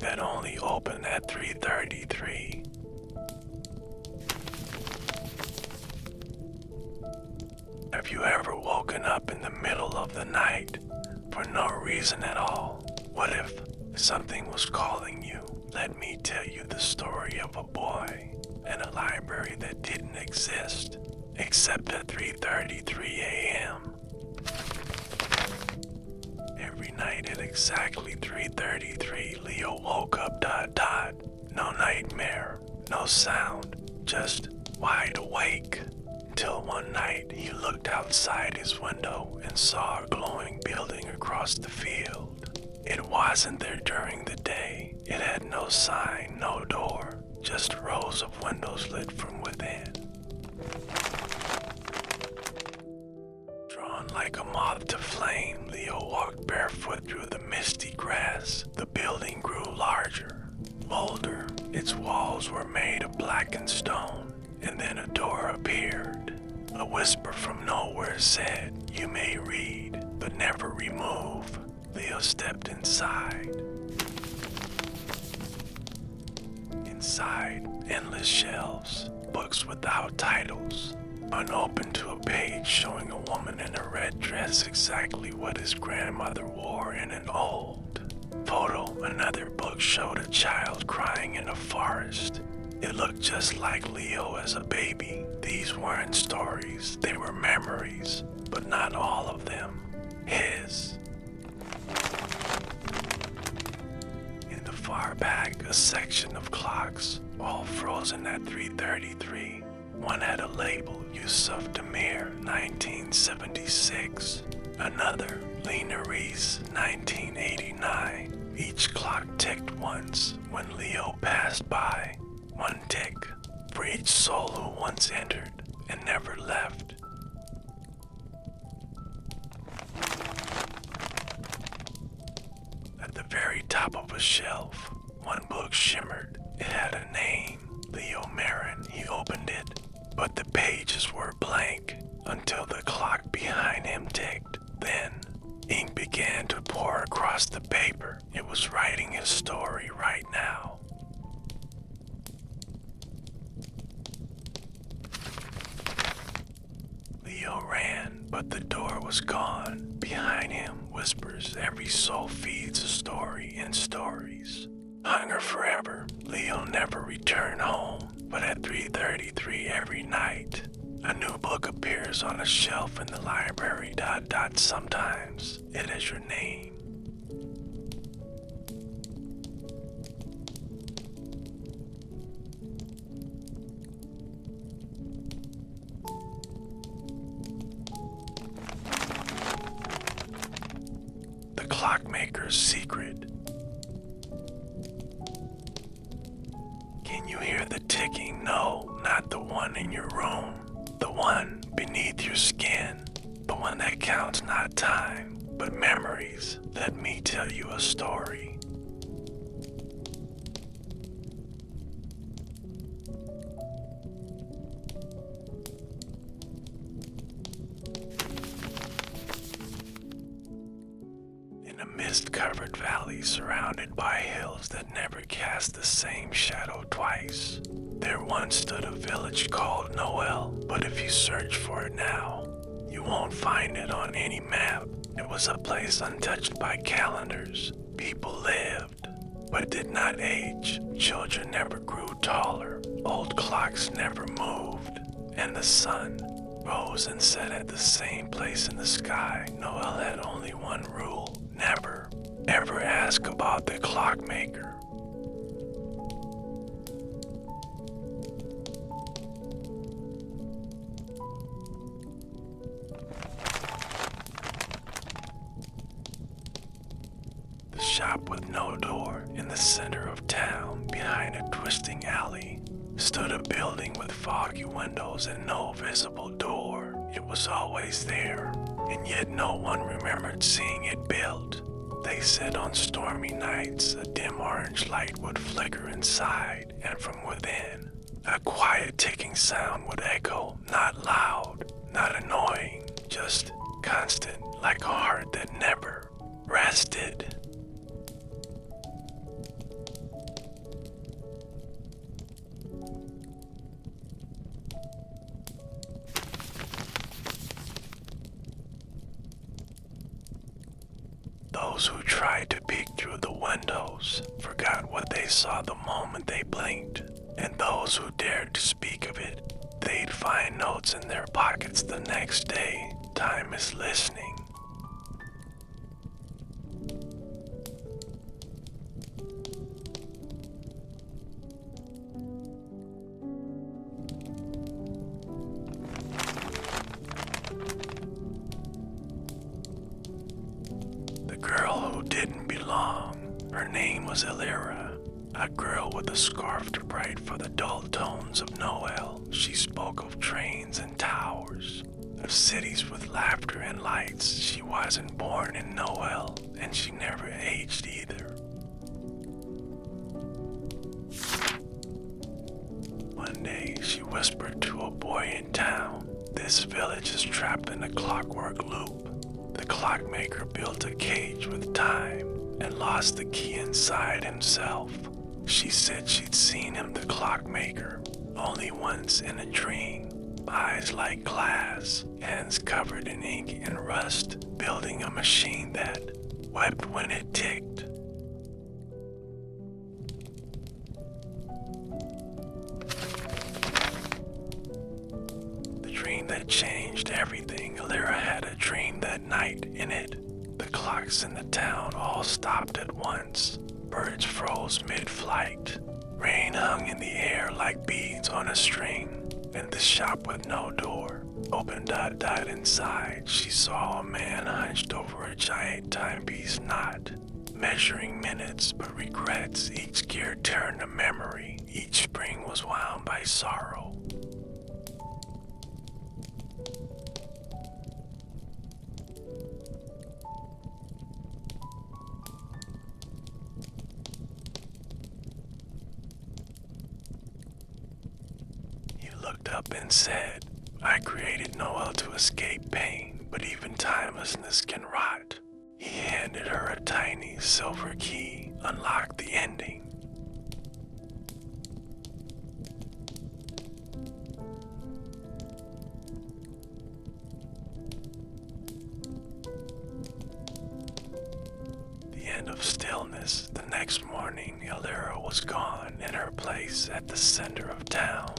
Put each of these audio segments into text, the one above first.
that only opened at 3:33. Have you ever woken up in the middle of the night for no reason at all? What if something was calling you? Let me tell you the story of a boy in a library that didn't exist except at 3:33 a.m. Every night at exactly 3:33, Leo woke up ... No nightmare, no sound, just wide awake. Until one night he looked outside his window and saw a glowing building across the field. It wasn't there during the day. It had no sign, no door, just rows of windows lit from within. Drawn like a moth to flame, Leo walked barefoot through the misty grass. The building grew larger, older. Its walls were made of blackened stone, and then a door appeared. A whisper from nowhere said, "You may read, but never remove." Leo stepped inside. Inside, endless shelves, books without titles, unopened to a page showing a woman in a red dress, exactly what his grandmother wore in an old photo. Another book showed a child crying in a forest. It looked just like Leo as a baby. These weren't stories, they were memories, but not all of them his. In the far back, a section of clocks, all frozen at 3:33. One had a label, Yusuf Demir, 1976. Another, Lena Reese, 1989. Each clock ticked once when Leo passed by. One tick for each soul who once entered and never left. At the very top of a shelf, one book shimmered. It had a name, Leo Marin. He opened it, but the pages were blank until the clock behind him ticked. Then, ink began to pour across the paper. It was writing his story right now. Leo ran, but the door was gone. Behind him, whispers. Every soul feeds a story in stories. Hunger forever. Leo never returned home, but at 3:33 every night, a new book appears on a shelf in the library. Sometimes it is your name. The clockmaker's secret. Can you hear the ticking? No, not the one in your room. The one beneath your skin. The one that counts not time, but memories. Let me tell you a story. A mist-covered valley surrounded by hills that never cast the same shadow twice. There once stood a village called Noel, but if you search for it now, you won't find it on any map. It was a place untouched by calendars. People lived, but did not age. Children never grew taller. Old clocks never moved, and the sun rose and set at the same place in the sky. Noel had only one rule. Never, ever ask about the clockmaker. The shop with no door in the center of town, behind a twisting alley, stood a building with foggy windows and no visible door. It was always there, and yet no one remembered seeing it built. They said on stormy nights a dim orange light would flicker inside, and from within, a quiet ticking sound would echo, not loud, not annoying, just constant, like a heart that never rested. those who tried to peek through the windows forgot what they saw the moment they blinked, and those who dared to speak of it, they'd find notes in their pockets the next day. Time is listening. The girl who didn't belong. Her name was Elira, a girl with a scarf to bright for the dull tones of Noel. She spoke of trains and towers, of cities with laughter and lights. She wasn't born in Noel, and she never aged either. One day, she whispered to a boy in town, "This village is trapped in a clockwork loop. The clockmaker built a cage with time and lost the key inside himself." She said she'd seen him, the clockmaker, only once in a dream. Eyes like glass, hands covered in ink and rust, building a machine that wept when it ticked. The dream that changed everything. Elira had a dream that night. In it, the clocks in the town all stopped at once. Birds froze mid-flight. Rain hung in the air like beads on a string. And the shop with no door opened inside. She saw a man hunched over a giant timepiece, not measuring minutes but regrets. Each gear turned to memory. Each spring was wound by sorrow. Looked up and said, "I created Noel to escape pain, but even timelessness can rot." He handed her a tiny silver key, unlocked the ending. The end of stillness. The next morning, Elira was gone. In her place at the center of town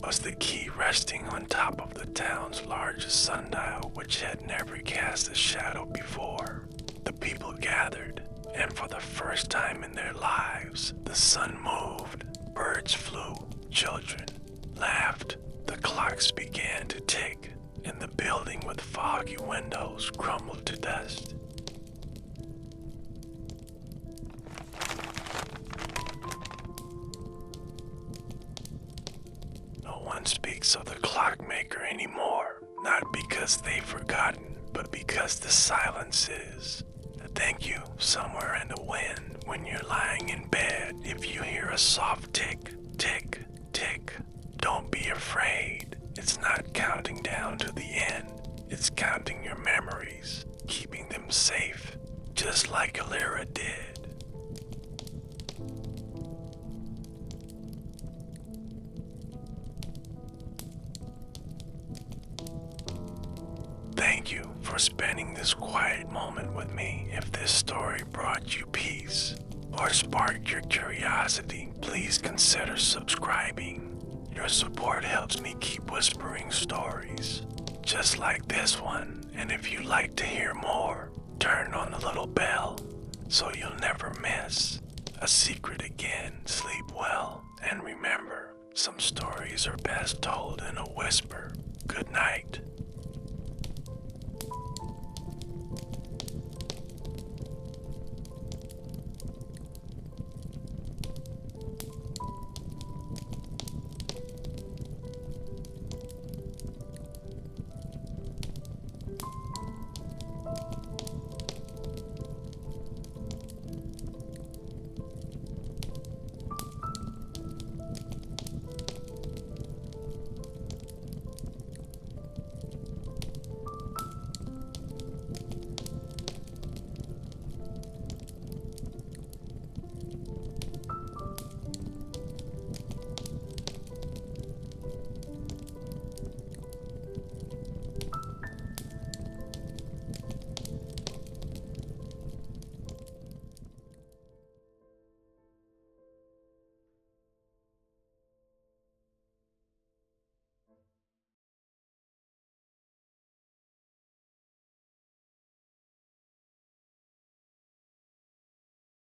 was the key resting on top of the town's largest sundial, which had never cast a shadow before. The people gathered, and for the first time in their lives, the sun moved, birds flew, children laughed, the clocks began to tick, and the building with foggy windows crumbled to dust. Speaks of the clockmaker anymore, not because they've forgotten, but because the silence is. Thank you somewhere in the wind when you're lying in bed. If you hear a soft tick, tick, tick, don't be afraid. It's not counting down to the end. It's counting your memories, keeping them safe, just like Elira did. Thank you for spending this quiet moment with me. If this story brought you peace or sparked your curiosity, please consider subscribing. Your support helps me keep whispering stories just like this one. And if you'd like to hear more, turn on the little bell so you'll never miss a secret again. Sleep well, and remember, some stories are best told in a whisper. Good night.